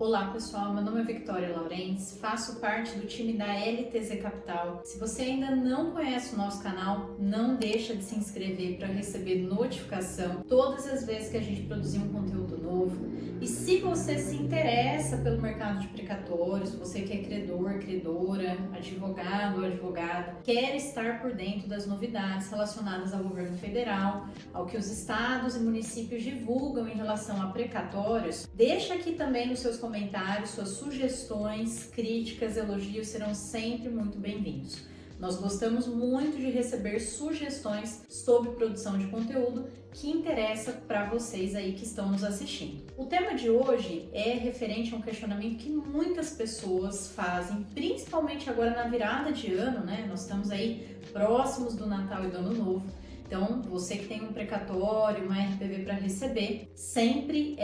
Olá pessoal, meu nome é Victoria Laurentes, faço parte do time da LTZ Capital. Se você ainda não conhece o nosso canal, não deixa de se inscrever para receber notificação todas as vezes que a gente produzir um conteúdo novo. E se você se interessa pelo mercado de precatórios, você que é credor, credora, advogado ou advogada, quer estar por dentro das novidades relacionadas ao governo federal, ao que os estados e municípios divulgam em relação a precatórios, deixa aqui também nos seus comentários suas sugestões, críticas, elogios serão sempre muito bem-vindos. Nós gostamos muito de receber sugestões sobre produção de conteúdo que interessa para vocês aí que estão nos assistindo. O tema de hoje é referente a um questionamento que muitas pessoas fazem, principalmente agora na virada de ano, né? Nós estamos aí próximos do Natal e do Ano Novo. Então, você que tem um precatório, uma RPV para receber, sempre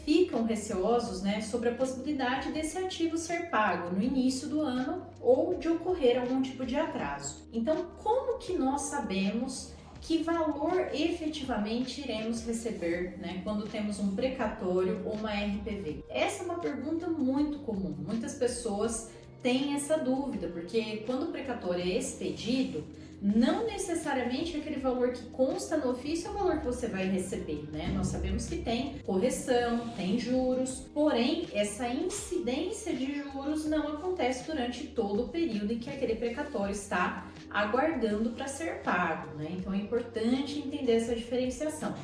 ficam receosos, né, sobre a possibilidade desse ativo ser pago no início do ano ou de ocorrer algum tipo de atraso. Então, como que nós sabemos que valor efetivamente iremos receber, né, quando temos um precatório ou uma RPV? Essa é uma pergunta muito comum. Muitas pessoas têm essa dúvida, porque quando o precatório é expedido, não necessariamente aquele valor que consta no ofício é o valor que você vai receber, né? Nós sabemos que tem correção, tem juros, porém essa incidência de juros não acontece durante todo o período em que aquele precatório está aguardando para ser pago, né? Então é importante entender essa diferenciação.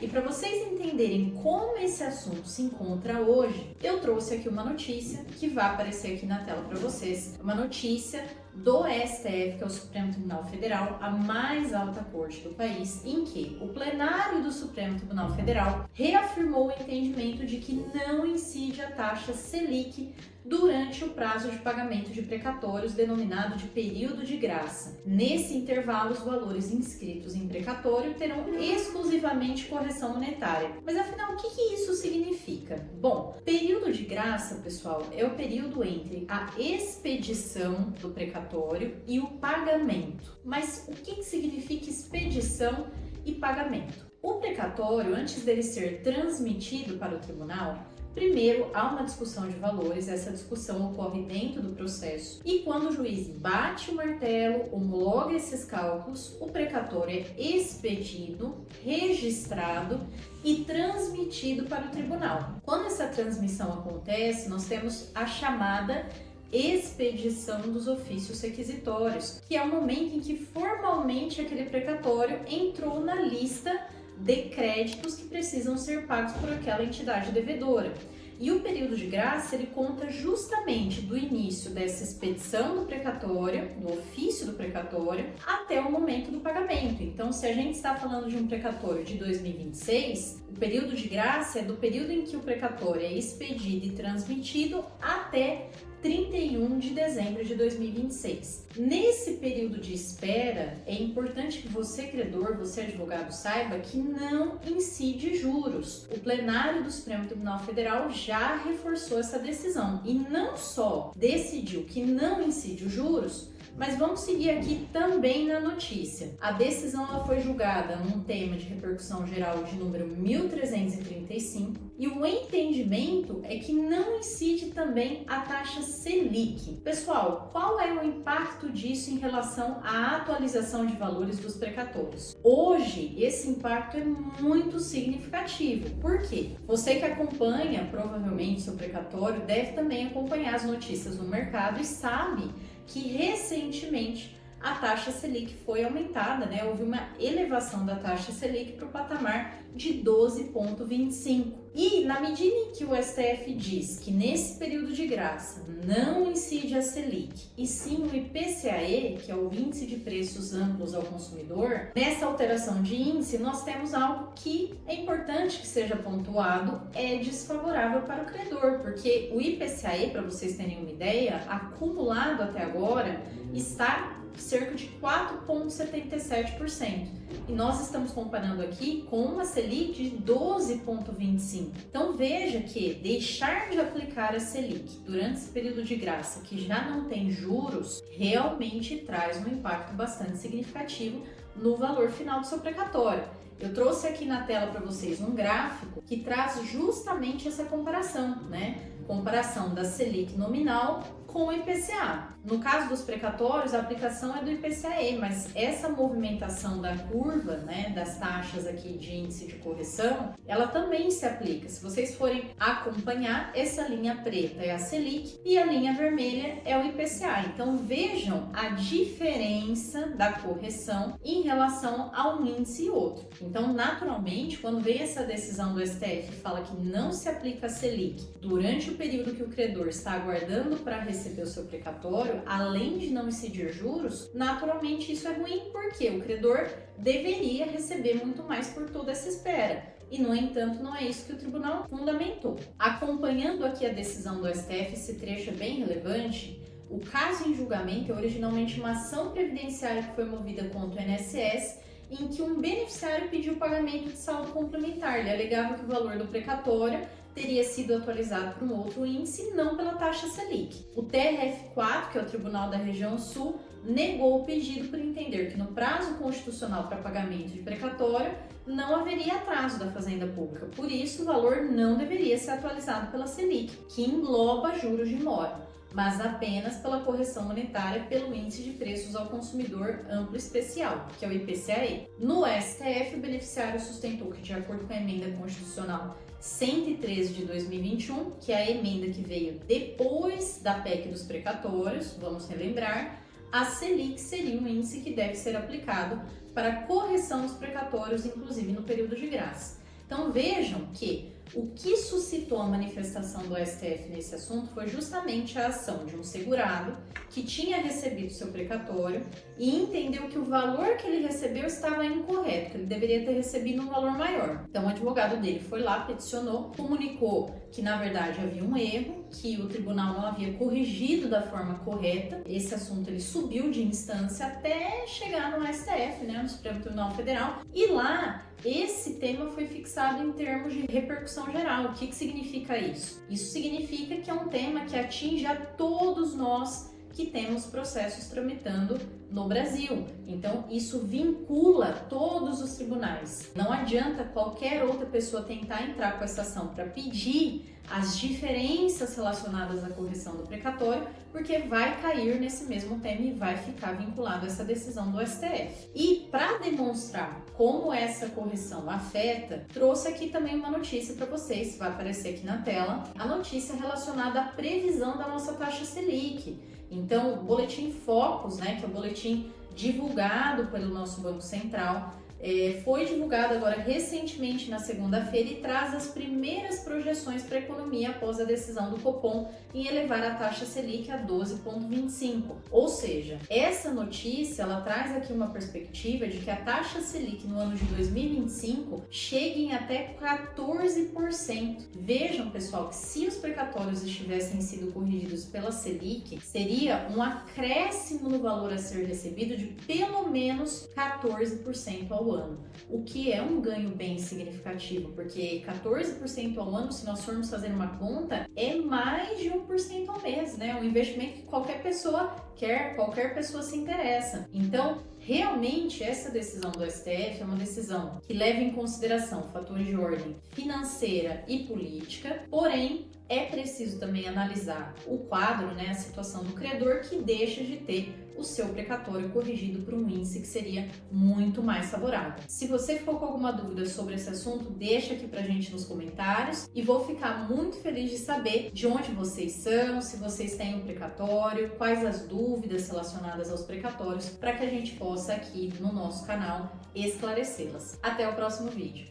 E para vocês entenderem como esse assunto se encontra hoje, eu trouxe aqui uma notícia que vai aparecer aqui na tela para vocês, uma notícia do STF, que é o Supremo Tribunal Federal, a mais alta corte do país, em que o plenário do Supremo Tribunal Federal reafirmou o entendimento de que não incide a taxa Selic durante o prazo de pagamento de precatórios denominado de período de graça. Nesse intervalo, os valores inscritos em precatório terão exclusivamente correção monetária. Mas afinal, o que isso significa? Bom, período de graça, pessoal, é o período entre a expedição do precatório e o pagamento. Mas o que significa expedição e pagamento? O precatório, antes dele ser transmitido para o tribunal, primeiro, há uma discussão de valores, essa discussão ocorre dentro do processo e quando o juiz bate o martelo, homologa esses cálculos, o precatório é expedido, registrado e transmitido para o tribunal. Quando essa transmissão acontece, nós temos a chamada expedição dos ofícios requisitórios, que é o momento em que formalmente aquele precatório entrou na lista de créditos que precisam ser pagos por aquela entidade devedora. E o período de graça, ele conta justamente do início dessa expedição do precatório, do ofício do precatório, até o momento do pagamento. Então, se a gente está falando de um precatório de 2026, o período de graça é do período em que o precatório é expedido e transmitido até 31 de dezembro de 2026. Nesse período de espera, é importante que você, credor, você, advogado, saiba que não incide juros. O plenário do Supremo Tribunal Federal já reforçou essa decisão e não só decidiu que não incide os juros, mas vamos seguir aqui também na notícia. A decisão ela foi julgada num tema de repercussão geral de número 1335 e o entendimento é que não incide também a taxa Selic. Pessoal, qual é o impacto disso em relação à atualização de valores dos precatórios? Hoje, esse impacto é muito significativo. Por quê? Você que acompanha provavelmente seu precatório deve também acompanhar as notícias no mercado e sabe que recentemente a taxa Selic foi aumentada, né? Houve uma elevação da taxa Selic para o patamar de 12,25. E na medida em que o STF diz que nesse período de graça não incide a Selic e sim o IPCAE, que é o Índice de Preços Amplos ao Consumidor, nessa alteração de índice nós temos algo que é importante que seja pontuado, é desfavorável para o credor, porque o IPCAE, para vocês terem uma ideia, acumulado até agora está cerca de 4,77%. E nós estamos comparando aqui com uma Selic de 12,25%. Então veja que deixar de aplicar a Selic durante esse período de graça, que já não tem juros, realmente traz um impacto bastante significativo no valor final do seu precatório. Eu trouxe aqui na tela para vocês um gráfico que traz justamente essa comparação, né? comparação da Selic nominal com o IPCA. No caso dos precatórios, a aplicação é do IPCA, mas essa movimentação da curva, né, das taxas aqui de índice de correção, ela também se aplica. Se vocês forem acompanhar, essa linha preta é a Selic e a linha vermelha é o IPCA. Então vejam a diferença da correção em relação a um índice e outro. Então, naturalmente, quando vem essa decisão do STF e fala que não se aplica a Selic durante o período que o credor está aguardando para receber o seu precatório, além de não incidir juros, naturalmente isso é ruim, porque o credor deveria receber muito mais por toda essa espera. E, no entanto, não é isso que o tribunal fundamentou. Acompanhando aqui a decisão do STF, esse trecho é bem relevante. O caso em julgamento é originalmente uma ação previdenciária que foi movida contra o INSS, em que um beneficiário pediu pagamento de saldo complementar. Ele alegava que o valor do precatório teria sido atualizado por um outro índice, não pela taxa Selic. O TRF4, que é o Tribunal da Região Sul, negou o pedido por entender que no prazo constitucional para pagamento de precatório não haveria atraso da Fazenda Pública. Por isso, o valor não deveria ser atualizado pela Selic, que engloba juros de mora, mas apenas pela correção monetária pelo Índice de Preços ao Consumidor Amplo Especial, que é o IPCA. No STF, o beneficiário sustentou que, de acordo com a emenda constitucional 113 de 2021, que é a emenda que veio depois da PEC dos precatórios, vamos relembrar, a Selic seria um índice que deve ser aplicado para a correção dos precatórios, inclusive no período de graça. Então vejam que o que suscitou a manifestação do STF nesse assunto foi justamente a ação de um segurado que tinha recebido seu precatório e entendeu que o valor que ele recebeu estava incorreto, que ele deveria ter recebido um valor maior. Então o advogado dele foi lá, peticionou, comunicou que na verdade havia um erro, que o tribunal não havia corrigido da forma correta. Esse assunto ele subiu de instância até chegar no STF, né, no Supremo Tribunal Federal, e lá esse tema foi fixado em termos de repercussão geral. O que significa isso? Isso significa que é um tema que atinge a todos nós que temos processos tramitando no Brasil. Então, isso vincula todos os tribunais. Não adianta qualquer outra pessoa tentar entrar com essa ação para pedir as diferenças relacionadas à correção do precatório, porque vai cair nesse mesmo tema e vai ficar vinculado a essa decisão do STF. E para demonstrar como essa correção afeta, trouxe aqui também uma notícia para vocês, vai aparecer aqui na tela, a notícia relacionada à previsão da nossa taxa Selic. Então, o Boletim Focus, né, que é o boletim divulgado pelo nosso Banco Central, foi divulgado agora recentemente na segunda-feira e traz as primeiras projeções para a economia após a decisão do Copom em elevar a taxa Selic a 12,25. Ou seja, essa notícia ela traz aqui uma perspectiva de que a taxa Selic no ano de 2025 chegue em até 14%. Vejam, pessoal, que se os precatórios tivessem sido corrigidos pela Selic, seria um acréscimo no valor a ser recebido de pelo menos 14% ao ano, o que é um ganho bem significativo, porque 14% ao ano, se nós formos fazer uma conta, é mais de 1% ao mês, né? Um investimento que qualquer pessoa quer, qualquer pessoa se interessa. Então, realmente, essa decisão do STF é uma decisão que leva em consideração fatores de ordem financeira e política, porém, é preciso também analisar o quadro, né, a situação do credor que deixa de ter o seu precatório corrigido por um índice que seria muito mais favorável. Se você ficou com alguma dúvida sobre esse assunto, deixa aqui pra gente nos comentários e vou ficar muito feliz de saber de onde vocês são, se vocês têm um precatório, quais as dúvidas relacionadas aos precatórios, para que a gente possa aqui no nosso canal esclarecê-las. Até o próximo vídeo.